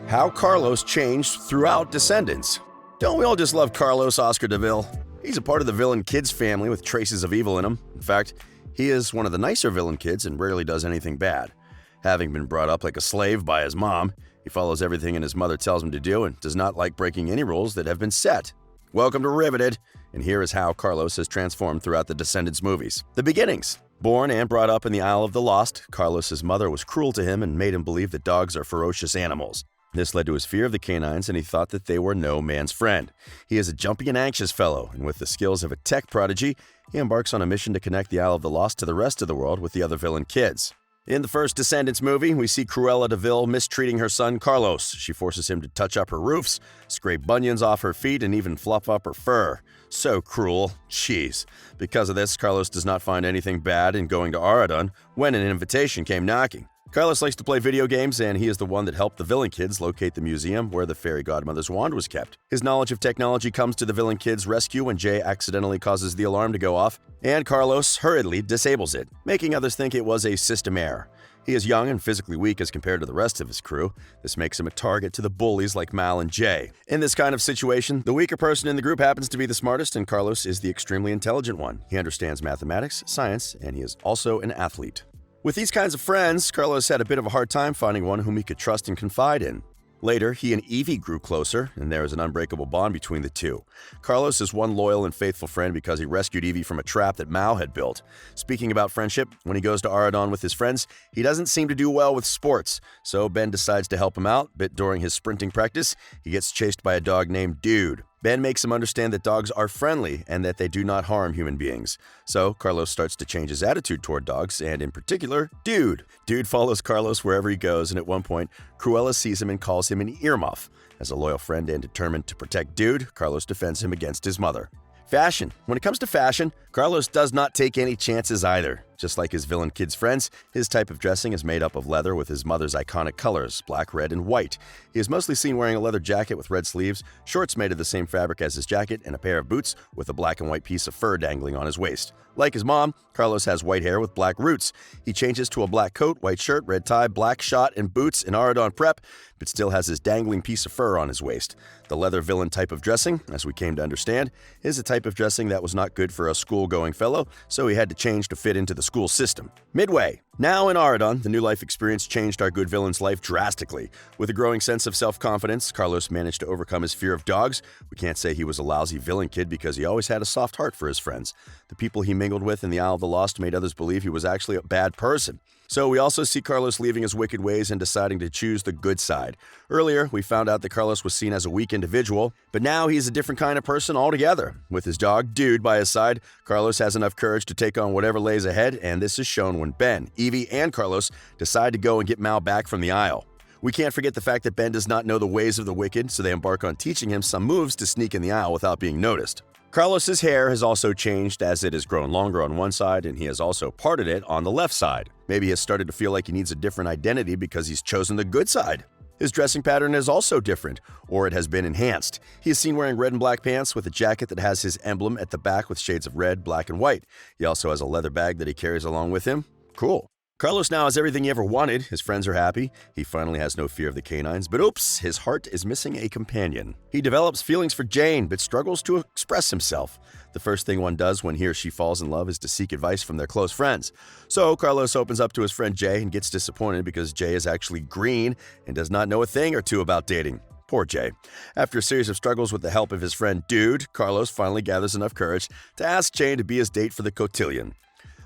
How Carlos changed throughout Descendants. Don't we all just love Carlos Oscar De Vil? He's a part of the villain kids family with traces of evil in him. In fact, he is one of the nicer villain kids and rarely does anything bad. Having been brought up like a slave by his mom, he follows everything his mother tells him to do and does not like breaking any rules that have been set. Welcome to Riveted, and here is how Carlos has transformed throughout the Descendants movies. The beginnings. Born and brought up in the Isle of the Lost, Carlos's mother was cruel to him and made him believe that dogs are ferocious animals. This led to his fear of the canines, and he thought that they were no man's friend. He is a jumpy and anxious fellow, and with the skills of a tech prodigy, he embarks on a mission to connect the Isle of the Lost to the rest of the world with the other villain kids. In the first Descendants movie, we see Cruella De Vil mistreating her son Carlos. She forces him to touch up her roofs, scrape bunions off her feet, and even fluff up her fur. So cruel. Jeez. Because of this, Carlos does not find anything bad in going to Aradon when an invitation came knocking. Carlos likes to play video games, and he is the one that helped the villain kids locate the museum where the fairy godmother's wand was kept. His knowledge of technology comes to the villain kids' rescue when Jay accidentally causes the alarm to go off, and Carlos hurriedly disables it, making others think it was a system error. He is young and physically weak as compared to the rest of his crew. This makes him a target to the bullies like Mal and Jay. In this kind of situation, the weaker person in the group happens to be the smartest, and Carlos is the extremely intelligent one. He understands mathematics, science, and he is also an athlete. With these kinds of friends, Carlos had a bit of a hard time finding one whom he could trust and confide in. Later, he and Evie grew closer, and there is an unbreakable bond between the two. Carlos is one loyal and faithful friend because he rescued Evie from a trap that Mal had built. Speaking about friendship, when he goes to Aradon with his friends, he doesn't seem to do well with sports, so Ben decides to help him out, but during his sprinting practice, he gets chased by a dog named Dude. Ben makes him understand that dogs are friendly and that they do not harm human beings. So Carlos starts to change his attitude toward dogs, and in particular, Dude. Dude follows Carlos wherever he goes, and at one point, Cruella sees him and calls him an earmuff. As a loyal friend and determined to protect Dude, Carlos defends him against his mother. Fashion. When it comes to fashion, Carlos does not take any chances either. Just like his villain kids' friends, his type of dressing is made up of leather with his mother's iconic colors, black, red, and white. He is mostly seen wearing a leather jacket with red sleeves, shorts made of the same fabric as his jacket, and a pair of boots with a black and white piece of fur dangling on his waist. Like his mom, Carlos has white hair with black roots. He changes to a black coat, white shirt, red tie, black shot, and boots in Aradon prep, but still has his dangling piece of fur on his waist. The leather villain type of dressing, as we came to understand, is a type of dressing that was not good for a school-going fellow, so he had to change to fit into the school system. Midway. Now in Aradon, the new life experience changed our good villain's life drastically. With a growing sense of self-confidence, Carlos managed to overcome his fear of dogs. We can't say he was a lousy villain kid because he always had a soft heart for his friends. The people he mingled with in the Isle of the Lost made others believe he was actually a bad person. So we also see Carlos leaving his wicked ways and deciding to choose the good side. Earlier, we found out that Carlos was seen as a weak individual, but now he's a different kind of person altogether. With his dog, Dude, by his side, Carlos has enough courage to take on whatever lays ahead, and this is shown when Ben, Evie, and Carlos decide to go and get Mal back from the Isle. We can't forget the fact that Ben does not know the ways of the wicked, so they embark on teaching him some moves to sneak in the Isle without being noticed. Carlos's hair has also changed as it has grown longer on one side, and he has also parted it on the left side. Maybe he has started to feel like he needs a different identity because he's chosen the good side. His dressing pattern is also different, or it has been enhanced. He is seen wearing red and black pants with a jacket that has his emblem at the back with shades of red, black, and white. He also has a leather bag that he carries along with him. Cool. Carlos now has everything he ever wanted. His friends are happy. He finally has no fear of the canines, but oops, his heart is missing a companion. He develops feelings for Jane, but struggles to express himself. The first thing one does when he or she falls in love is to seek advice from their close friends. So Carlos opens up to his friend Jay and gets disappointed because Jay is actually green and does not know a thing or two about dating. Poor Jay. After a series of struggles with the help of his friend Dude, Carlos finally gathers enough courage to ask Jane to be his date for the cotillion.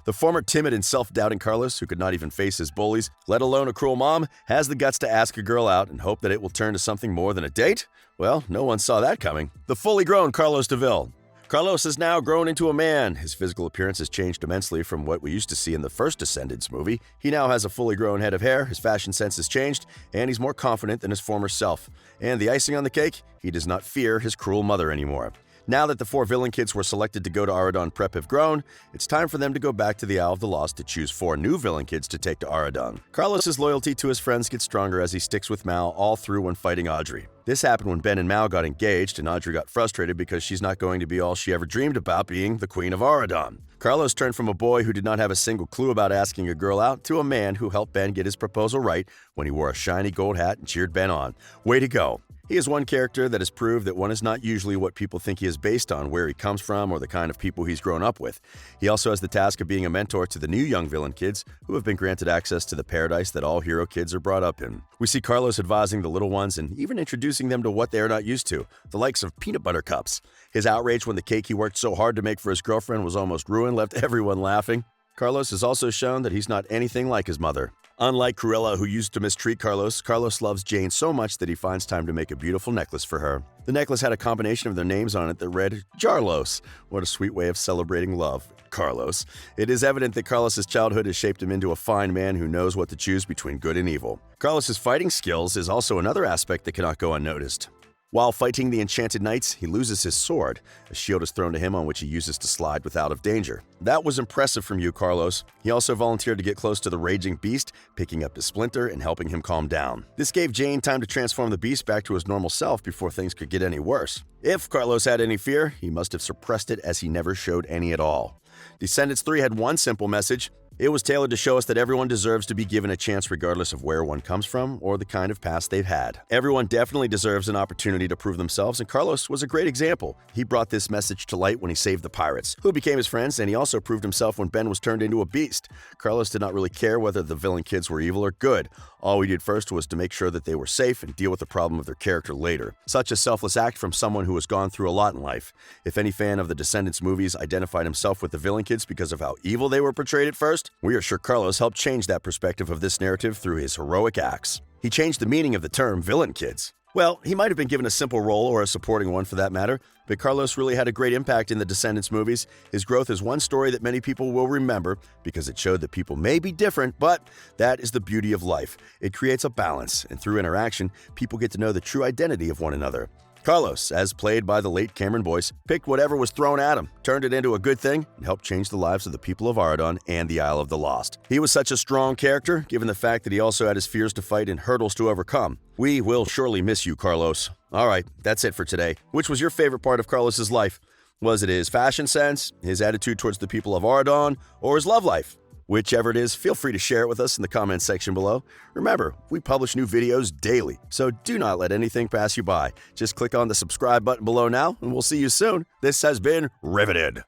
The former timid and self-doubting Carlos, who could not even face his bullies, let alone a cruel mom, has the guts to ask a girl out and hope that it will turn to something more than a date? Well, no one saw that coming. The fully grown Carlos De Vil. Carlos has now grown into a man. His physical appearance has changed immensely from what we used to see in the first Descendants movie. He now has a fully grown head of hair, his fashion sense has changed, and he's more confident than his former self. And the icing on the cake, he does not fear his cruel mother anymore. Now that the 4 villain kids were selected to go to Aradon Prep have grown, it's time for them to go back to the Isle of the Lost to choose 4 new villain kids to take to Aradon. Carlos's loyalty to his friends gets stronger as he sticks with Mal all through when fighting Audrey. This happened when Ben and Mal got engaged, and Audrey got frustrated because she's not going to be all she ever dreamed about, being the Queen of Aradon. Carlos turned from a boy who did not have a single clue about asking a girl out to a man who helped Ben get his proposal right when he wore a shiny gold hat and cheered Ben on. Way to go. He is one character that has proved that one is not usually what people think he is based on where he comes from or the kind of people he's grown up with. He also has the task of being a mentor to the new young villain kids who have been granted access to the paradise that all hero kids are brought up in. We see Carlos advising the little ones and even introducing them to what they are not used to, the likes of peanut butter cups. His outrage when the cake he worked so hard to make for his girlfriend was almost ruined left everyone laughing. Carlos has also shown that he's not anything like his mother. Unlike Cruella, who used to mistreat Carlos, Carlos loves Jane so much that he finds time to make a beautiful necklace for her. The necklace had a combination of their names on it that read Jarlos. What a sweet way of celebrating love, Carlos. It is evident that Carlos's childhood has shaped him into a fine man who knows what to choose between good and evil. Carlos's fighting skills is also another aspect that cannot go unnoticed. While fighting the enchanted knights, he loses his sword. A shield is thrown to him on which he uses to slide without of danger. That was impressive from you, Carlos. He also volunteered to get close to the raging beast, picking up his splinter and helping him calm down. This gave Jane time to transform the beast back to his normal self before things could get any worse. If Carlos had any fear, he must have suppressed it as he never showed any at all. Descendants 3 had one simple message. It was tailored to show us that everyone deserves to be given a chance regardless of where one comes from or the kind of past they've had. Everyone definitely deserves an opportunity to prove themselves, and Carlos was a great example. He brought this message to light when he saved the pirates, who became his friends, and he also proved himself when Ben was turned into a beast. Carlos did not really care whether the villain kids were evil or good. All we did first was to make sure that they were safe and deal with the problem of their character later. Such a selfless act from someone who has gone through a lot in life. If any fan of the Descendants movies identified himself with the villain kids because of how evil they were portrayed at first, we are sure Carlos helped change that perspective of this narrative through his heroic acts. He changed the meaning of the term villain kids. Well, he might have been given a simple role or a supporting one for that matter, but Carlos really had a great impact in the Descendants movies. His growth is one story that many people will remember because it showed that people may be different, but that is the beauty of life. It creates a balance, and through interaction, people get to know the true identity of one another. Carlos, as played by the late Cameron Boyce, picked whatever was thrown at him, turned it into a good thing, and helped change the lives of the people of Aradon and the Isle of the Lost. He was such a strong character, given the fact that he also had his fears to fight and hurdles to overcome. We will surely miss you, Carlos. All right, that's it for today. Which was your favorite part of Carlos's life? Was it his fashion sense, his attitude towards the people of Aradon, or his love life? Whichever it is, feel free to share it with us in the comments section below. Remember, we publish new videos daily, so do not let anything pass you by. Just click on the subscribe button below now, and we'll see you soon. This has been Riveted.